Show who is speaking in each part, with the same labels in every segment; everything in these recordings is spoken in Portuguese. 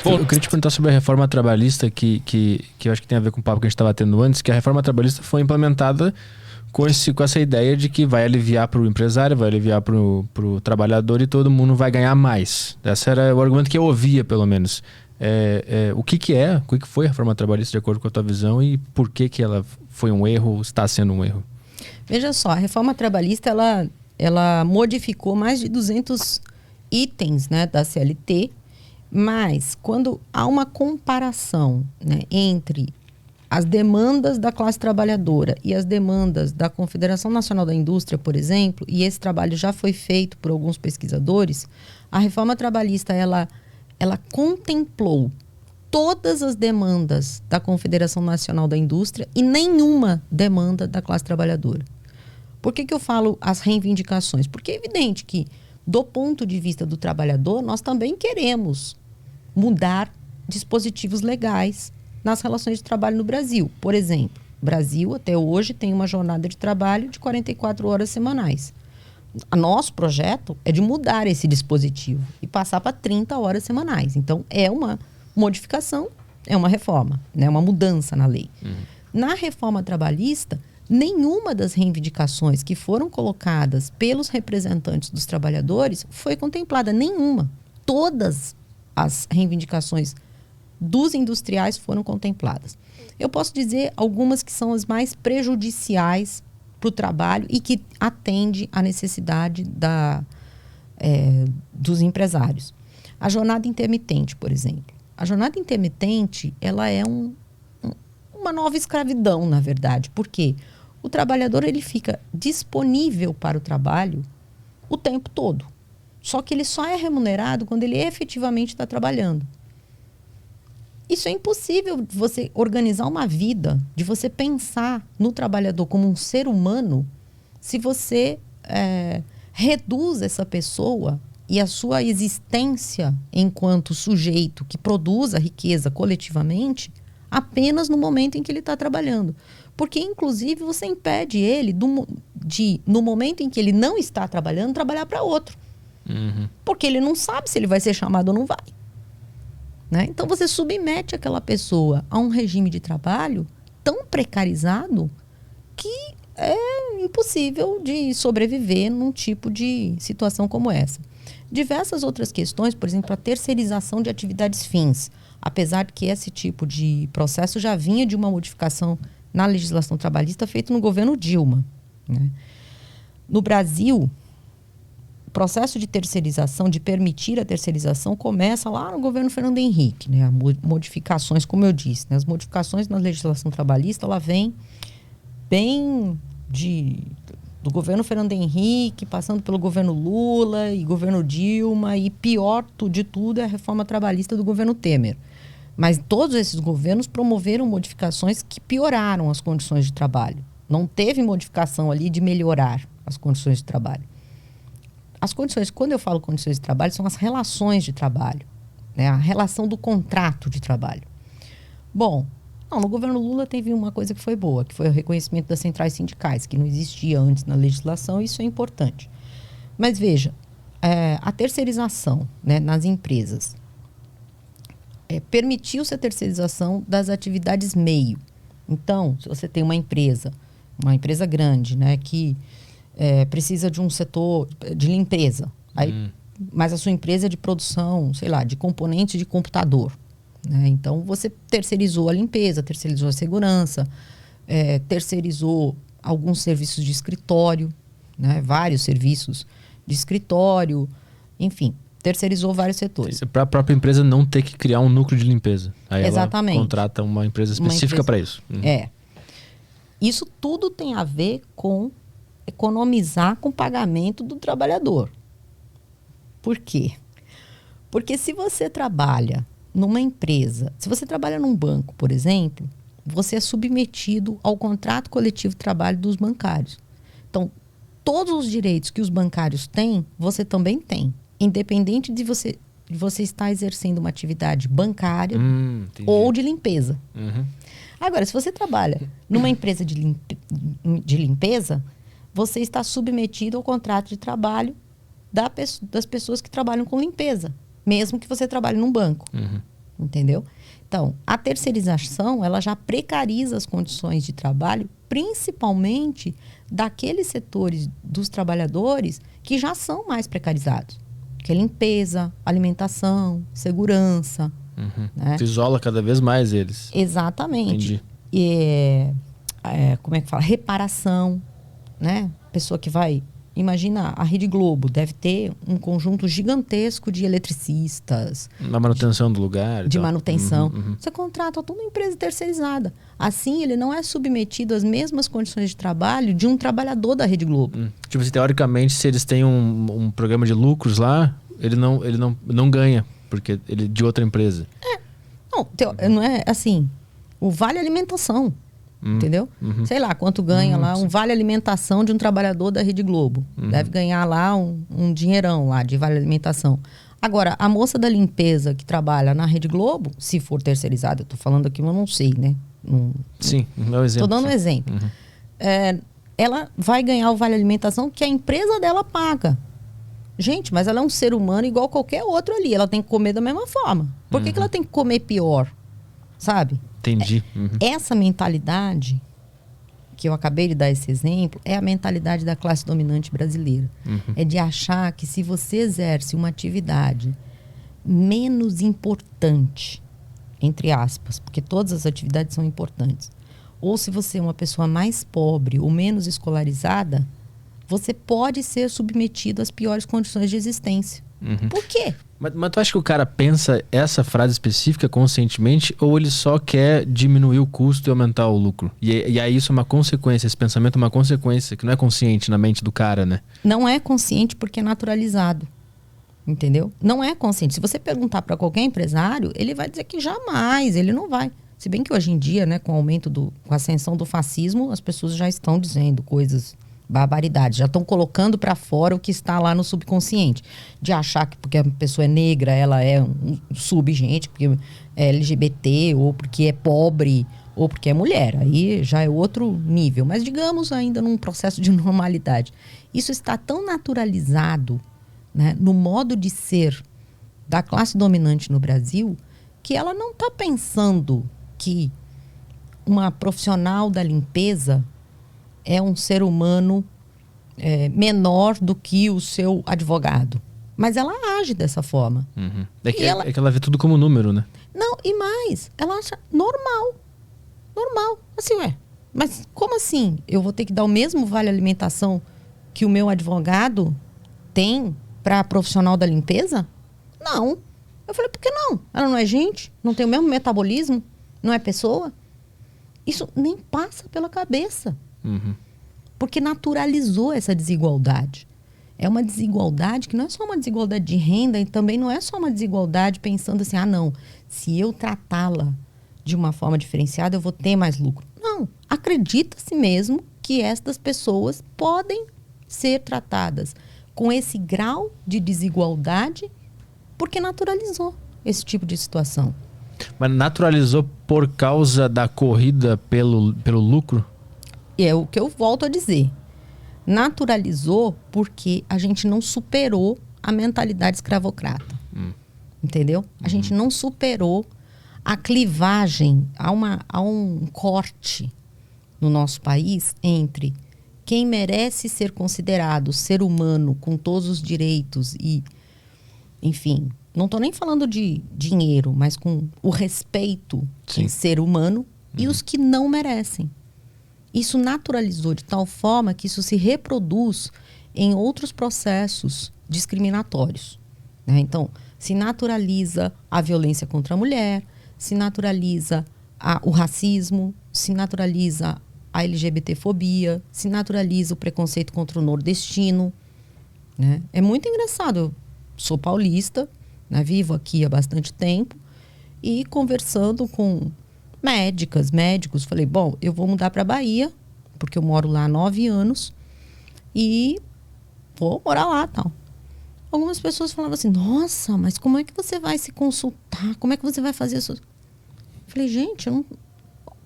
Speaker 1: Eu queria te perguntar sobre a reforma trabalhista, que eu acho que tem a ver com o papo que a gente estava tendo antes, que a reforma trabalhista foi implementada com essa ideia de que vai aliviar para o empresário, vai aliviar para o trabalhador e todo mundo vai ganhar mais. Esse era o argumento que eu ouvia, pelo menos. O que foi a reforma trabalhista de acordo com a tua visão e por que ela foi um erro, está sendo um erro?
Speaker 2: Veja só, a reforma trabalhista ela modificou mais de 200 itens, né, da CLT, mas quando há uma comparação, né, entre as demandas da classe trabalhadora e as demandas da Confederação Nacional da Indústria, por exemplo, e esse trabalho já foi feito por alguns pesquisadores, a reforma trabalhista ela contemplou todas as demandas da Confederação Nacional da Indústria e nenhuma demanda da classe trabalhadora. Por que eu falo as reivindicações? Porque é evidente que, do ponto de vista do trabalhador, nós também queremos mudar dispositivos legais nas relações de trabalho no Brasil. Por exemplo, o Brasil até hoje tem uma jornada de trabalho de 44 horas semanais. O nosso projeto é de mudar esse dispositivo e passar para 30 horas semanais. Então, é uma modificação, é uma reforma, né? Uma mudança na lei. Na reforma trabalhista, nenhuma das reivindicações que foram colocadas pelos representantes dos trabalhadores foi contemplada, nenhuma. Todas as reivindicações dos industriais foram contempladas. Eu posso dizer algumas que são as mais prejudiciais para o trabalho e que atende à necessidade dos empresários. A jornada intermitente, por exemplo. A jornada intermitente, ela é uma nova escravidão, na verdade. Por quê? O trabalhador ele fica disponível para o trabalho o tempo todo. Só que ele só é remunerado quando ele efetivamente está trabalhando. Isso é impossível de você organizar uma vida, de você pensar no trabalhador como um ser humano, se você reduz essa pessoa e a sua existência enquanto sujeito que produz a riqueza coletivamente apenas no momento em que ele está trabalhando. Porque, inclusive, você impede ele no momento em que ele não está trabalhando, trabalhar para outro. Porque ele não sabe se ele vai ser chamado ou não vai. Né? Então, você submete aquela pessoa a um regime de trabalho tão precarizado que é impossível de sobreviver num tipo de situação como essa. Diversas outras questões, por exemplo, a terceirização de atividades fins. Apesar de que esse tipo de processo já vinha de uma modificação na legislação trabalhista feita no governo Dilma. Né? No Brasil, o processo de terceirização, de permitir a terceirização, começa lá no governo Fernando Henrique. Né? Modificações, como eu disse, né? As modificações na legislação trabalhista, ela vem bem do governo Fernando Henrique, passando pelo governo Lula e governo Dilma, e pior de tudo é a reforma trabalhista do governo Temer. Mas todos esses governos promoveram modificações que pioraram as condições de trabalho. Não teve modificação ali de melhorar as condições de trabalho. As condições, quando eu falo condições de trabalho, são as relações de trabalho, né? A relação do contrato de trabalho. Bom, no governo Lula teve uma coisa que foi boa, que foi o reconhecimento das centrais sindicais, que não existia antes na legislação, e isso é importante. Mas veja, a terceirização, né, nas empresas, permitiu-se a terceirização das atividades meio. Então, se você tem uma empresa grande, né, que precisa de um setor de limpeza, mas a sua empresa é de produção, sei lá, de componentes de computador. Né? Então, você terceirizou a limpeza, terceirizou a segurança, terceirizou alguns serviços de escritório, né? Vários serviços de escritório, enfim, terceirizou vários setores.
Speaker 1: Para a própria empresa não ter que criar um núcleo de limpeza. Aí
Speaker 2: exatamente.
Speaker 1: Ela contrata uma empresa específica para isso.
Speaker 2: Isso tudo tem a ver com economizar com o pagamento do trabalhador. Por quê? Porque se você trabalha numa empresa, se você trabalha num banco, por exemplo, você é submetido ao contrato coletivo de trabalho dos bancários. Então, todos os direitos que os bancários têm, você também tem. Independente de você estar exercendo uma atividade bancária ou de limpeza. Agora, se você trabalha numa empresa de limpeza, você está submetido ao contrato de trabalho das pessoas que trabalham com limpeza, mesmo que você trabalhe num banco. Entendeu? Então, a terceirização, ela já precariza as condições de trabalho, principalmente daqueles setores dos trabalhadores que já são mais precarizados. Que é limpeza, alimentação, segurança. Né?
Speaker 1: Tu isola cada vez mais eles.
Speaker 2: Exatamente.
Speaker 1: Entendi.
Speaker 2: Como é que fala? Reparação, né? Pessoa que vai... Imagina, a Rede Globo deve ter um conjunto gigantesco de eletricistas.
Speaker 1: Na manutenção do lugar.
Speaker 2: De manutenção. Você contrata toda uma empresa terceirizada. Assim, ele não é submetido às mesmas condições de trabalho de um trabalhador da Rede Globo.
Speaker 1: Tipo assim, teoricamente, se eles têm um programa de lucros lá, ele não ganha, porque ele é de outra empresa.
Speaker 2: Não é assim. O vale alimentação. Entendeu? Sei lá quanto ganha lá um vale alimentação de um trabalhador da Rede Globo. Deve ganhar lá um dinheirão lá de vale alimentação. Agora, a moça da limpeza que trabalha na Rede Globo, se for terceirizada, eu tô falando aqui, mas eu não sei, né?
Speaker 1: Sim, é um exemplo.
Speaker 2: Tô dando um exemplo. Ela vai ganhar o vale alimentação que a empresa dela paga. Gente, mas ela é um ser humano igual qualquer outro ali. Ela tem que comer da mesma forma. Por que ela tem que comer pior? Sabe?
Speaker 1: Entendi.
Speaker 2: Essa mentalidade, que eu acabei de dar esse exemplo, é a mentalidade da classe dominante brasileira. É de achar que se você exerce uma atividade menos importante, entre aspas, porque todas as atividades são importantes, ou se você é uma pessoa mais pobre ou menos escolarizada, você pode ser submetido às piores condições de existência. Por quê?
Speaker 1: Mas tu acha que o cara pensa essa frase específica conscientemente ou ele só quer diminuir o custo e aumentar o lucro? E aí isso é uma consequência, esse pensamento é uma consequência que não é consciente na mente do cara, né?
Speaker 2: Não é consciente porque é naturalizado. Entendeu? Não é consciente. Se você perguntar para qualquer empresário, ele vai dizer que jamais, ele não vai. Se bem que hoje em dia, né, com a ascensão do fascismo, as pessoas já estão dizendo coisas... barbaridade, já estão colocando para fora o que está lá no subconsciente, de achar que porque a pessoa é negra, ela é um subgente, porque é LGBT, ou porque é pobre, ou porque é mulher, aí já é outro nível, mas digamos ainda num processo de normalidade. Isso está tão naturalizado, né, no modo de ser da classe dominante no Brasil, que ela não está pensando que uma profissional da limpeza é um ser humano menor do que o seu advogado. Mas ela age dessa forma.
Speaker 1: É que ela vê tudo como número, né?
Speaker 2: Não, e mais, ela acha normal. Normal. Assim, mas como assim? Eu vou ter que dar o mesmo vale alimentação que o meu advogado tem para profissional da limpeza? Não. Eu falei, por que não? Ela não é gente? Não tem o mesmo metabolismo? Não é pessoa? Isso nem passa pela cabeça. Porque naturalizou essa desigualdade. É uma desigualdade que não é só uma desigualdade de renda e também não é só uma desigualdade pensando assim, não, se eu tratá-la de uma forma diferenciada, eu vou ter mais lucro. Não, acredita-se mesmo que estas pessoas podem ser tratadas com esse grau de desigualdade porque naturalizou esse tipo de situação.
Speaker 1: Mas naturalizou por causa da corrida pelo lucro?
Speaker 2: É o que eu volto a dizer. Naturalizou porque a gente não superou a mentalidade escravocrata. Entendeu? A gente não superou a clivagem, há um corte no nosso país entre quem merece ser considerado ser humano com todos os direitos e, enfim, não estou nem falando de dinheiro, mas com o respeito em ser humano e os que não merecem. Isso naturalizou de tal forma que isso se reproduz em outros processos discriminatórios. Né? Então, se naturaliza a violência contra a mulher, se naturaliza o racismo, se naturaliza a LGBTfobia, se naturaliza o preconceito contra o nordestino. Né? É muito engraçado. Eu sou paulista, né? Vivo aqui há bastante tempo e conversando com médicos, falei, bom, eu vou mudar para a Bahia, porque eu moro lá há 9 anos e vou morar lá, tal. Algumas pessoas falavam assim, nossa, mas como é que você vai se consultar? Como é que você vai fazer isso? Falei, gente,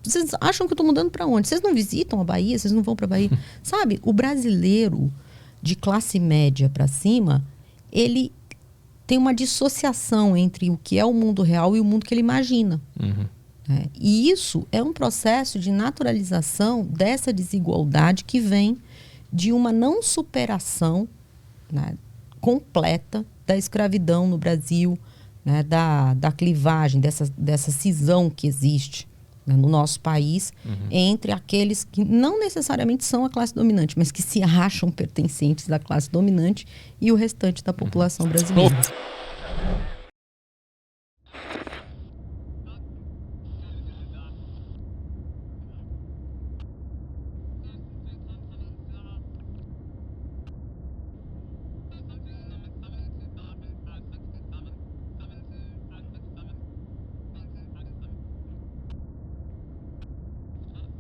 Speaker 2: vocês acham que eu estou mudando para onde? Vocês não visitam a Bahia? Vocês não vão para a Bahia? Sabe, o brasileiro de classe média para cima, ele tem uma dissociação entre o que é o mundo real e o mundo que ele imagina. E isso é um processo de naturalização dessa desigualdade que vem de uma não superação, né, completa da escravidão no Brasil, né, da clivagem, dessa cisão que existe, né, no nosso país, entre aqueles que não necessariamente são a classe dominante, mas que se acham pertencentes à classe dominante e o restante da população brasileira.